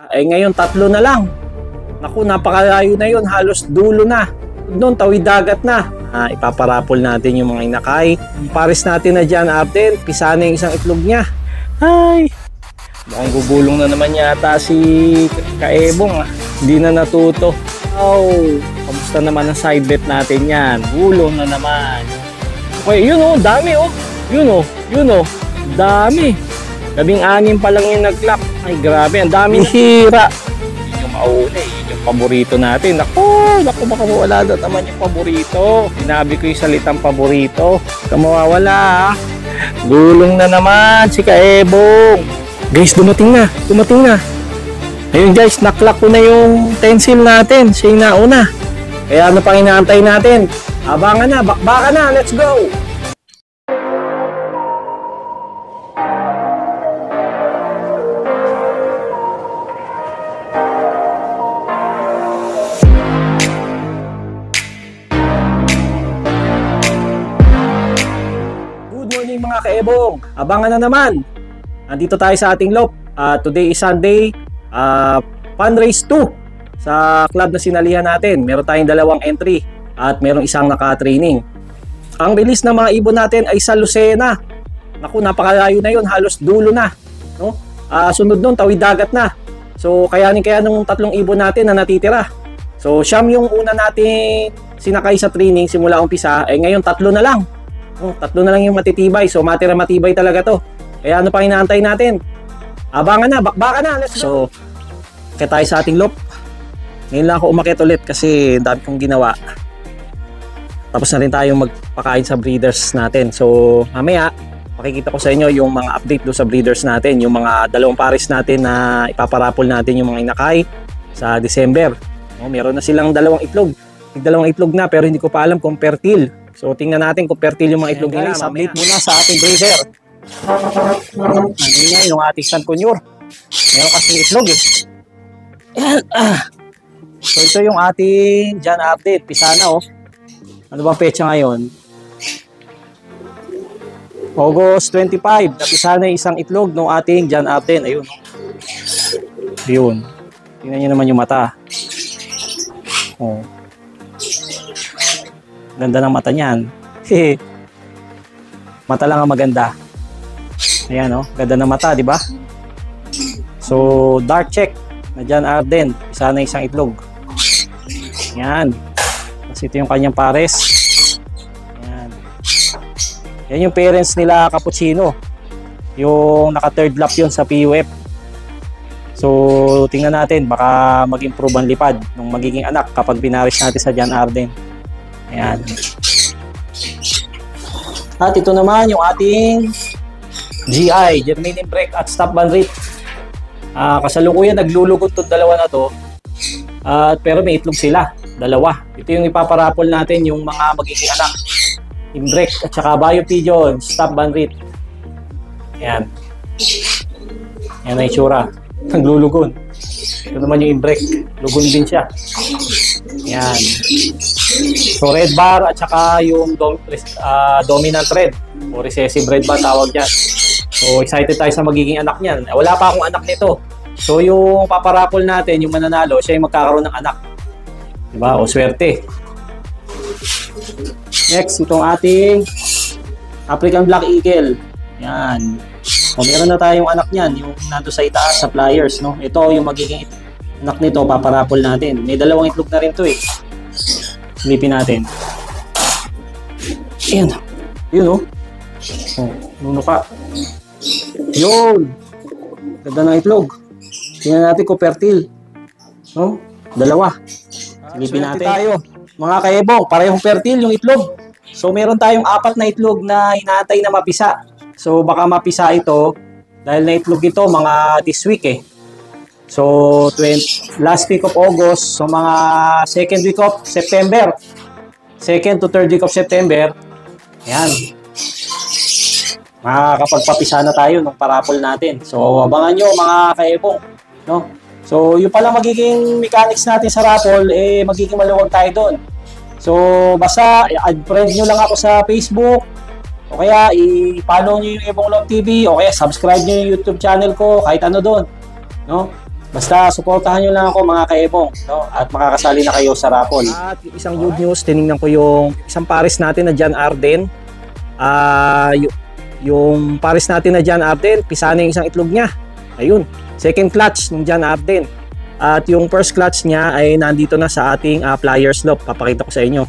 Ngayon tatlo na lang. Naku, napakalayo na yun. Halos dulo na. Doon, tawid dagat na. Ipaparapol natin yung mga inakay. Pares natin na dyan, Abden. Pisa na yung isang itlog niya. Ay! Mukhang gugulong na naman yata si Kaebong. Hindi na natuto. Oh, kamusta naman ang side bet natin yan? Gulong na naman. Okay, yun oh, dami oh. Yun oh, dami. 16 pa lang yung nag-clock. Ay, grabe, ang dami hira. Yun yung mauli, yun yung paborito natin. Naku, baka mawala na naman yung paborito. Sinabi ko yung salitang paborito. Baka mawawala ha. Gulong na naman si Kaebong. Guys, dumating na. Ayun guys, naklock ko na yung tencel natin. Siya yung nauna. Kaya ano pang inaantay natin? Abangan na, bakbakan na, let's go! Good morning mga Kaebong! Abangan na naman! Nandito tayo sa ating lop. Today is Sunday. Fundraise 2 sa club na sinalihan natin. Meron tayong 2 entry at merong isang naka-training. Ang release ng mga ibon natin ay sa Lucena. Naku, napakalayo na yun. Halos dulo na. No? Sunod nun, tawid dagat na. So, kaya nung 3 ibon natin na natitira. So, siyam yung una natin sinakay sa training simula umpisa. Ngayon, 3 na lang. 3 na lang yung matitibay. So, matibay talaga to. Kaya ano pang inaantay natin? Abangan na, bakbakan na. Let's go. So, kaya tayo sa ating lop. Ngayon lang ako umakyat ulit kasi dami kong ginawa. Tapos na rin tayong magpakain sa breeders natin. So, mamaya, makikita ko sa inyo yung mga update do sa breeders natin. Yung mga 2 pares natin na ipaparapol natin yung mga inakay sa December. Meron na silang 2 itlog. 2 itlog na pero hindi ko pa alam kung fertile. So, tingnan natin kung fertile yung mga itlog nila. Update muna sa ating breeder. Ano nga yung ating San Conyor. Meron kasing itlog eh. So ito yung ating Jan update. Pisana oh. Ano bang petsa ngayon? August 25. Napisa na isang itlog ng ating Jan update. Ayun. Ayun. Tingnan nyo naman yung mata. Oh. Ganda ng mata niyan. Mata lang ang maganda. Ayan oh, ganda ng mata, di ba? So, dark check na Jan Arden. Isa na isang itlog. Ayan. Kasi ito yung kanyang pares. Ayan. Yan yung parents nila Cappuccino. Yung naka-third lap yun sa PUF. So, tingnan natin. Baka mag-improve ang lipad ng magiging anak kapag pinaris natin sa Jan Arden. Ayan. At ito naman yung ating GI, Germanian Break at Stop Ban Rate. Kasalukuyan naglulugot itong 2 na to. Pero may itlog sila, 2. Ito yung ipaparapol natin yung mga magiging anak. Break at saka Bio Pigeon, Stop Ban Rate. Ayan. Ayan na itsura. Naglulugon. Ito naman yung break. Lugon din siya. Ayan. So red bar at saka yung dominant red o recessive red bar tawag dyan. So excited tayo sa magiging anak niyan. Wala pa akong anak nito. So yung paparapol natin, yung mananalo, siya yung magkakaroon ng anak. Diba? O swerte. Next, itong ating African Black Eagle. Yan. O meron na tayong anak niyan, yung nando sa itaas sa pliers, no? Ito yung magiging anak nito, paparapol natin. May 2 itlog na rin to eh. Silipin natin. Ayan. Yun oh. Oh, nuno ka. Yun. Ganda ng itlog. Tingnan natin kung fertile. No? 2. Silipin natin. Tayo. Mga Kaebong, parehong fertile yung itlog. So meron tayong 4 na itlog na inaantay na mapisa. So baka mapisa ito dahil na itlog ito mga this week eh. So last week of August, so mga second week of September. 2nd to 3rd week of September. Ayan. Makakapagpapisa na tayo ng parapol natin. So abangan nyo mga Kaebong, no? So yung pala magiging mechanics natin sa raffle, eh magiging maluwag tayo doon. So basta add friend nyo lang ako sa Facebook, o kaya i-follow nyo yung Ebong Love TV, o kaya subscribe nyo yung YouTube channel ko, kahit ano doon, no? Basta suportahan nyo lang ako mga kaebong, no? At makakasali na kayo sa raffle. At yung isang good news, tinignan ko yung isang pares natin na John Arden. Yung pares natin na John Arden, pisa na yung isang itlog niya. Ayun, second clutch ng John Arden. At yung first clutch niya ay nandito na sa ating pliers loop. Papakita ko sa inyo.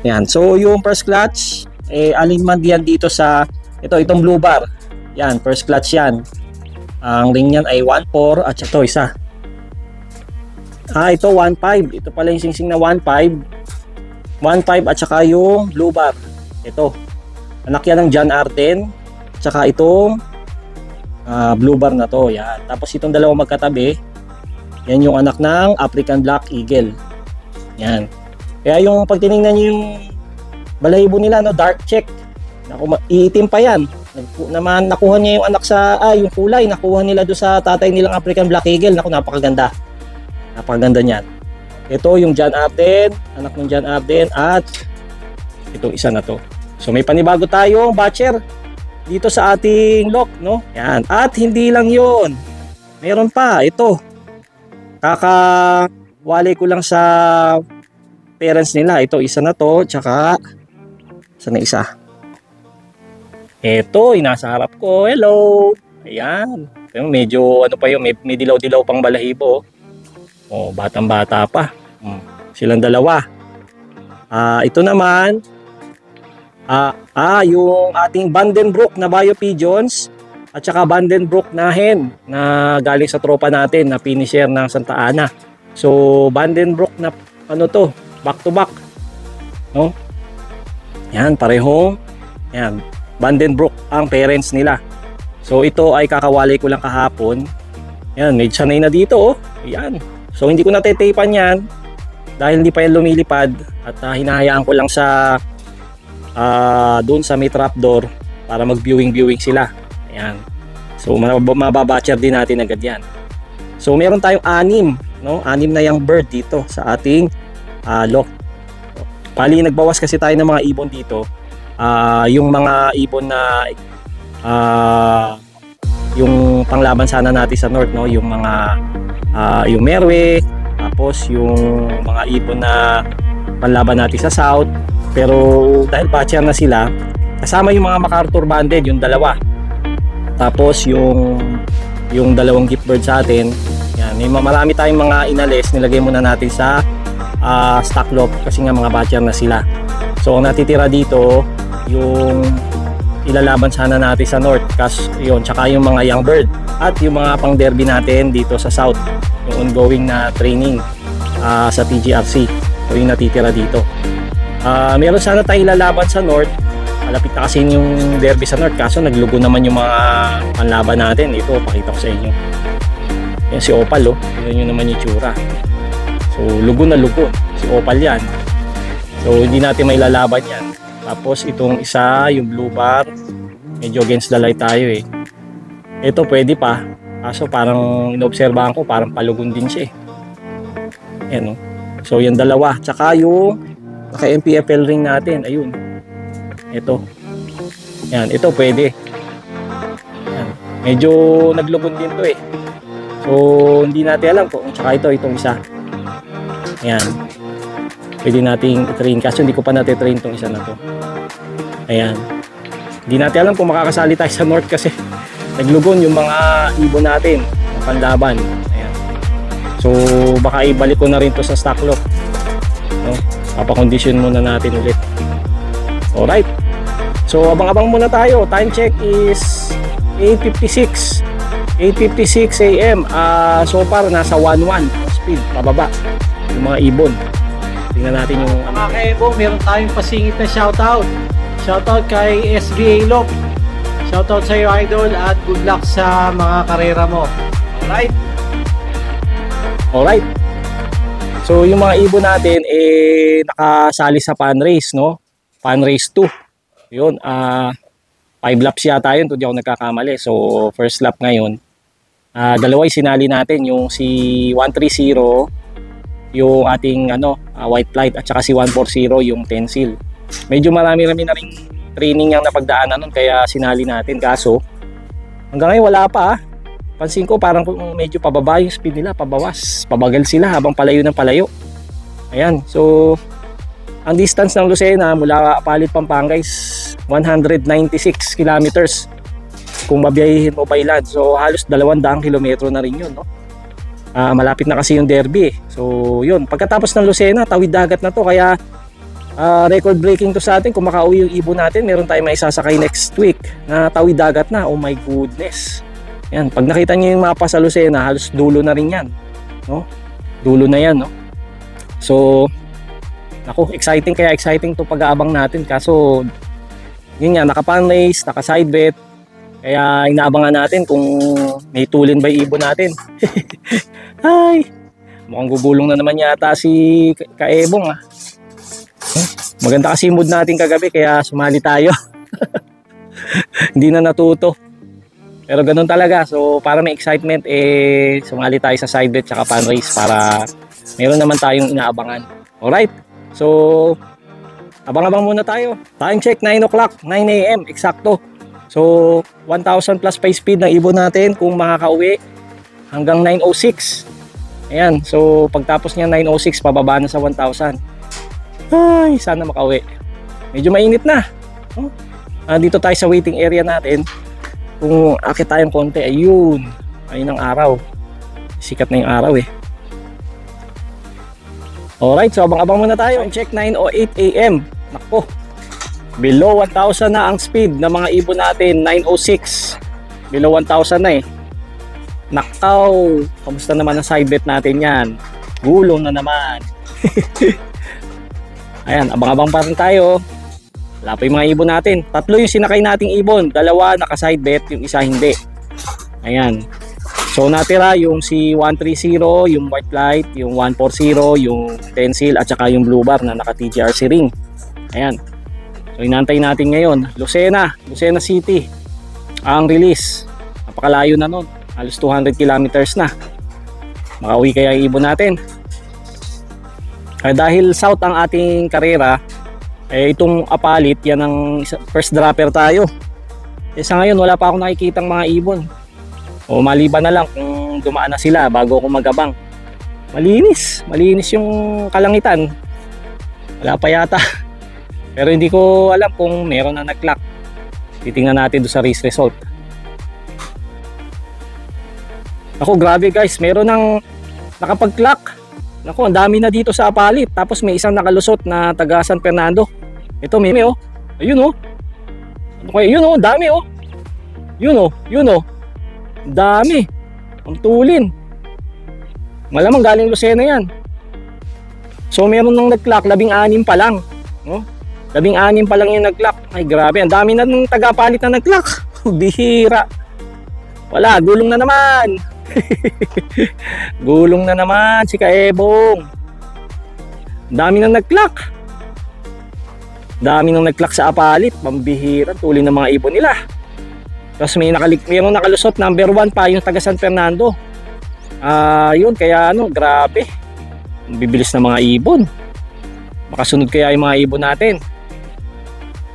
Yan, so yung first clutch, alignment yan dito sa itong blue bar. Yan, first clutch yan. Ang ring niyan ay 1.4 at ito isa. Ito 1.5. Ito pala yung singsing na 1.5. 1.5 at saka yung blue bar. Ito. Anak yan ng John Arden. At saka itong blue bar na to. Yan. Tapos itong dalawang magkatabi. Yan yung anak ng African Black Eagle. Yan. Kaya yung pag tinignan nyo yung balahibo nila, no, dark check. Iitim pa yan. Nakuha niya yung anak sa yung kulay nakuha nila do sa tatay nilang African Black Eagle. Naku, napakaganda. Napakaganda niyan. Ito yung John Arden, anak ng John Arden, at itong isa na to. So may panibago tayong batcher dito sa ating lock, no? Yan. At hindi lang 'yon. Meron pa ito. Kakawali ko lang sa parents nila. Ito isa na to, tsaka sana isa. Ito, nasa harap ko. Hello. Ayan. Medyo ano pa yun, may dilaw-dilaw pang balahibo. Oh, batang-bata pa. Silang dalawa. Ito naman, yung ating Vandenbroek na Bio Pigeons at saka Vandenbroek na hen na galing sa tropa natin na finisher ng Santa Ana. So, Vandenbroek na ano to, back to back. No? Yan, pareho. Yan. Vandenbroek ang parents nila. So ito ay kakawali ko lang kahapon. Yan, may sanay na dito, oh. Yan. So hindi ko natetapan yan dahil hindi pa yan lumilipad at hinahayaan ko lang sa doon sa may trapdoor para mag-viewing sila. Ayan. So mababatcher din natin agad yan. So meron tayong 6, no? 6 na yung bird dito sa ating lock. Pali nagbawas kasi tayo ng mga ibon dito. Yung mga ibon na yung panglaban sana natin sa north, no, yung mga yung Merwe, tapos yung mga ibon na panlaban natin sa south, pero dahil batcher na sila, kasama yung mga MacArthur banded, yung dalawa, tapos yung dalawang gift bird sa atin. Yan, may marami tayong mga inalis, nilagay muna natin sa stock lock kasi nga mga batcher na sila. So ang natitira dito yung ilalaban sana natin sa north, yun, tsaka yung mga young bird at yung mga pang derby natin dito sa south, yung ongoing na training sa PGRC. So yung natitira dito. Meron sana tayo ilalaban sa north, malapit na kasi yung derby sa north, kaso naglugo naman yung mga panlaban natin. Ito, pakita ko sa inyo. Yan si Opal, oh. Tignan nyo naman yung tsura. So lugo na lugo si Opal yan. So hindi natin mailalaban yan. Tapos itong isa, yung blue bar, medyo against the light tayo eh. Ito pwede pa. Kaso parang inobserbahan ko, parang palugon din siya eh. Ayan, oh. So yung dalawa. Tsaka yung naka-MPFL ring natin. Ayun. Ito. Ayan, ito pwede. Ayan. Medyo naglugon din to eh. So hindi natin alam kung tsaka itong isa. Ayan. Pwede nating i-train, kasi hindi ko pa natin-train itong isa na to. Ayan. Hindi natin alam kung makakasali tayo sa north kasi naglugon yung mga ibon natin, mga panlaban. Ayan. So baka ibalik ko na rin to sa stock lock, no? Papakondisyon muna natin ulit. Alright. So abang-abang muna tayo. Time check is 8:56 AM. So far nasa 1.1 speed pababa yung mga ibon. Tingnan natin yung mga kaebong, meron tayong pasingit na shoutout. Shoutout kay SBA Lock. Shoutout sa iyo, idol, at good luck sa mga karera mo. Alright? Alright. So yung mga ibon natin nakasali sa fan race, no? Fan race 2. Yun, 5 laps yata yun, hindi ako nagkakamali. So first lap ngayon. Dalawa yung sinali natin, yung si 130, yung ating white flight, at saka si 140 yung Tensil. Medyo marami-rami na rin training yung napagdaanan nun kaya sinali natin. Kaso hanggang ngayon wala pa. Pansin ko parang medyo pababa yung speed nila, pabawas, pabagal sila habang palayo ng palayo. Ayan, so ang distance ng Lucena mula Apalit, Pampanga is 196 kilometers kung mabiyahin mo by land. So halos 200 kilometro na rin yun, no? Malapit na kasi yung Derby eh. So yun, pagkatapos ng Lucena, tawid dagat na to. Kaya record breaking to sa atin. Kung makauwi yung ibon natin, meron tayong maisasakay next week na tawid dagat na. Oh my goodness. Yan, pag nakita niyo yung mapa sa Lucena, halos dulo na rin yan, no? Dulo na yan, no? So ako, exciting, kaya exciting to pag-aabang natin. Kaso yun nga, naka-pan race, naka-side bet. Kaya inaabangan natin kung may tulin ba yung ibon natin. Ay, mukhang gugulong na naman yata si Kaebong ah. Maganda kasi yung mood natin kagabi kaya sumali tayo. Hindi na natuto. Pero ganun talaga. So para may excitement sumali tayo sa side bet tsaka pan race para meron naman tayong inaabangan. Alright. So abang-abang muna tayo. Time check 9 o'clock, 9 AM eksakto. So 1,000 plus pa speed ng ibon natin kung makakauwi hanggang 9:06. Ayan, so pagtapos niya 9:06 pababa na sa 1,000. Ay, sana makauwi. Medyo mainit na. Dito tayo sa waiting area natin. Kung akit tayong konti, ayun. Ayun ang araw. Sikat na yung araw eh. Alright, so abang-abang muna tayo. Check 9:08 AM. Nakpo. Below 1,000 na ang speed ng mga ibon natin. 9:06. Below 1,000 na eh. Nakaw. Kamusta naman ang side bet natin yan? Gulong na naman. Ayan, abang-abang pa rin tayo. Wala pa yung mga ibon natin. 3 yung sinakay nating ibon. 2 naka-side bet, yung isa hindi. Ayan. So natira yung si 130, yung white light, yung 140, yung pencil, at saka yung blue bar na naka-TGRC ring. Ayan. So inantay natin ngayon. Lucena City. Ang release. Napakalayo na nun. Halos 200 kilometers na. Makauwi kaya yung ibon natin. Dahil south ang ating karera, itong Apalit, yan ang first dropper tayo. Sa ngayon wala pa akong nakikitang mga ibon. O maliban na lang kung dumaan na sila bago ako magabang. Malinis yung kalangitan. Wala pa yata. Pero hindi ko alam kung meron na nag-clock. Titingnan natin doon sa race result. Ako, grabe guys, meron ng nakapag-clock. Naku, ang dami na dito sa Apalit. Tapos may isang nakalusot na taga San Fernando. Ito, may oh. Ayun oh. Ano kaya? Yun oh, dami oh. Yun oh. Dami. Ang tulin. Malamang galing Lucena yan. So meron nang nag-clock, 16 pa lang. No? 16 pa lang yung nag-clock. Ay grabe, ang dami na ng taga-Apalit na nag-clock. Bihira. Wala, gulong na naman. Gulong na naman si Kaebong. Dami nang nag-clock. Dami nang nag-clock sa Apalit. Pambihira, tulin ng mga ibon nila. Tapos mayroong nakalusot, number 1 pa, yung taga San Fernando. Yun, kaya grabe. Bibilis na mga ibon. Makasunod kaya yung mga ibon natin.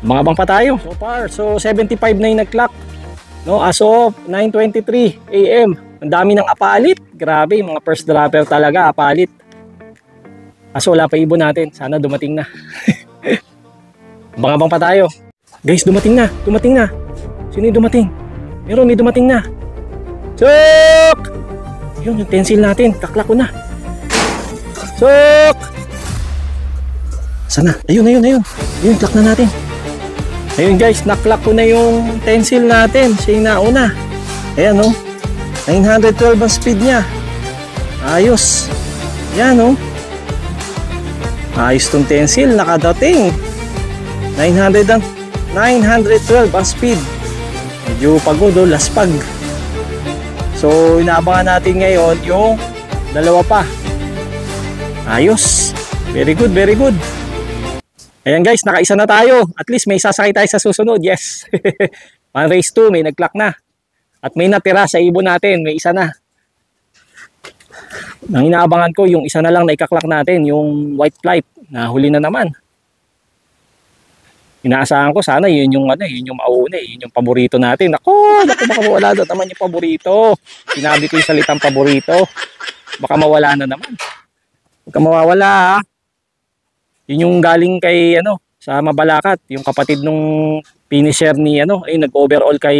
Mga bang pa tayo. So far, so 75 na yung nag-clock. No, as of 9:23 AM. Ang dami ng Apalit. Grabe, mga first dropper talaga, Apalit. Kaso wala pa ibon natin. Sana dumating na. Bang pa tayo. Guys, dumating na. Sino yung dumating? May dumating na. Sok! Yun, yung pencil natin. Kaklak ko na. Sok! Sana? Ayun. Ayun, klak na natin. Ayun guys, naklak ko na yung pencil natin. Siya yung nauna. Ayan oh. 912 ang speed niya. Ayos. Ayan oh. Ayos tong pencil. Nakadating. 912 ang speed. Medyo pagod oh, laspag. So inaabangan natin ngayon yung 2 pa. Ayos. Very good. Ayan guys, nakaisa na tayo. At least may sasakay tayo sa susunod. Yes. Pan race 2, may nag-clock na. At may natira sa ibon natin. May isa na. Ang inaabangan ko, yung isa na lang na ika-clock natin, yung white flight. Nahuli na naman. Inaasahan ko sana yun yung ano, yun yung mauna, yun yung paborito natin. Ako, baka mawala na naman yung paborito. Sinabi ko yung salitang paborito. Baka mawala na naman. Huwag ka mawawala ha. Yun yung galing kay ano, sa Mabalacat, yung kapatid nung finisher ni ano, ay nag-overall kay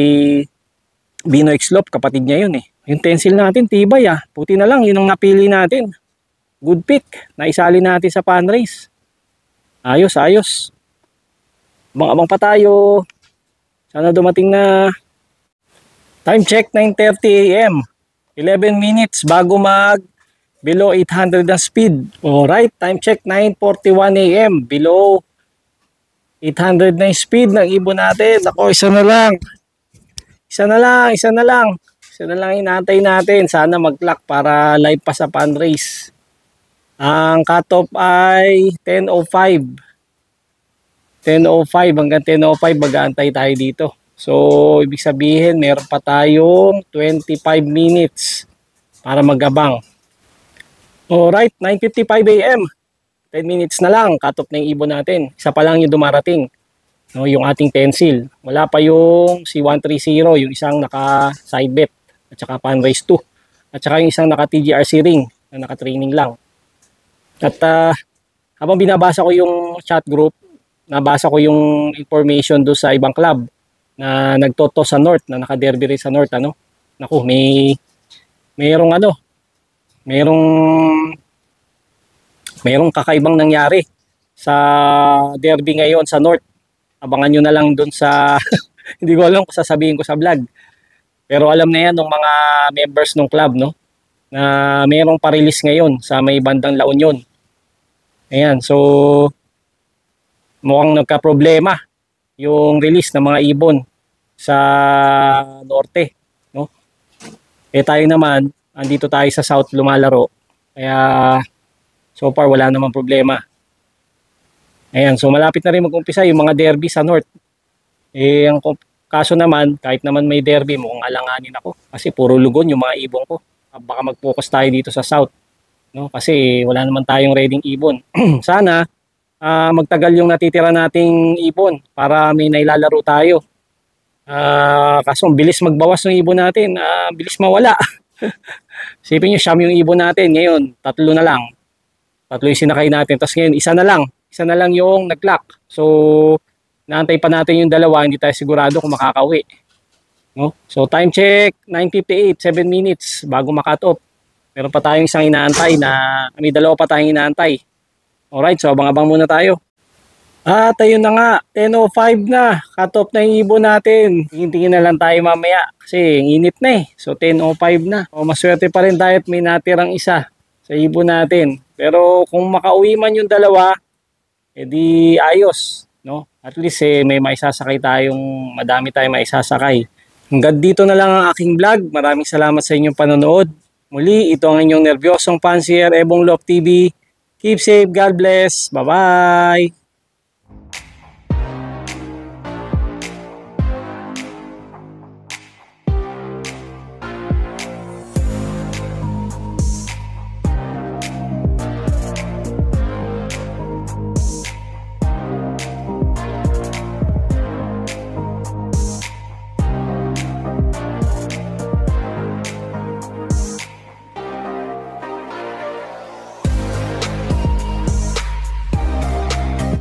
Binoy Xlop, kapatid niya yun eh. Yung tencil natin, tibay ah. Puti na lang, yun ang napili natin. Good pick. Naisali natin sa pan race. Ayos, ayos. Abang-abang pa tayo. Sana dumating na. Time check, 9:30 AM. 11 minutes bago mag below 800 ang speed. Alright, time check, 9:41 AM. Below 800 na yung speed ng ibon natin. Ako, isa na lang. Isa na lang, isa na lang. Isa na lang inaantay natin. Sana mag-clock para live pa sa pan race. Ang cutoff ay 10:05. 10:05 hanggang 10:05 mag-aantay tayo dito. So, ibig sabihin, meron pa tayong 25 minutes para magabang. Alright, 9:55 AM. 10 minutes na lang, cut-off na yung ibon natin. Isa pa lang yung dumarating. No, yung ating tencil. Wala pa yung C130, yung isang naka-side bet, at saka pan race 2. At saka yung isang naka-TGRC ring, na naka-training lang. At habang binabasa ko yung chat group, nabasa ko yung information do sa ibang club na nagtoto sa North, na naka-derby rin sa North, ano. Naku, merong kakaibang nangyari sa derby ngayon sa North. Abangan nyo na lang dun sa hindi ko alam kung sasabihin ko sa vlog. Pero alam na yan ng mga members ng club, no, na merong pa-release ngayon sa may bandang La Union. Ayan, so mukhang nagka-problema yung release ng mga ibon sa norte, no? Eh tayo naman, andito tayo sa south lumalaro. Kaya so far wala namang problema. Ayan, so malapit na rin mag-umpisa yung mga derby sa north. Eh ang kaso naman, kahit naman may derby, mukhang alanganin ako kasi puro lugon yung mga ibon ko. Baka mag-focus tayo dito sa south, no? Kasi wala naman tayong reading ibon. Sana magtagal yung natitira nating ibon para may nailalaro tayo. Kaso bilis magbawas ng ibon natin, bilis mawala. Sipin nyo, siyam yung ibon natin ngayon, tatlo na lang. Tatlo yung sinakay natin, tapos ngayon isa na lang yung nag-clock. So naantay pa natin yung dalawa, hindi tayo sigurado kung makakauwi, no? So time check, 9:58, 7 minutes bago ma-cut off. Meron pa tayong isang inaantay may dalawa pa tayong inaantay. Alright, so abang-abang muna tayo. At ayun na nga, 10:05 na, cut off na yung ibon natin. Tingin-tingin na lang tayo mamaya kasi init na eh. So 10:05 na. O, maswerte pa rin tayo at may natirang isa sa ibon natin. Pero kung makauwi man yung dalawa, edi ayos, no? At least may maisasakay tayong, madami tayong maisasakay. Hanggang dito na lang ang aking vlog. Maraming salamat sa inyong panonood. Muli, ito ang inyong nervyosong fancier, Ebong Love TV. Keep safe, God bless. Bye-bye.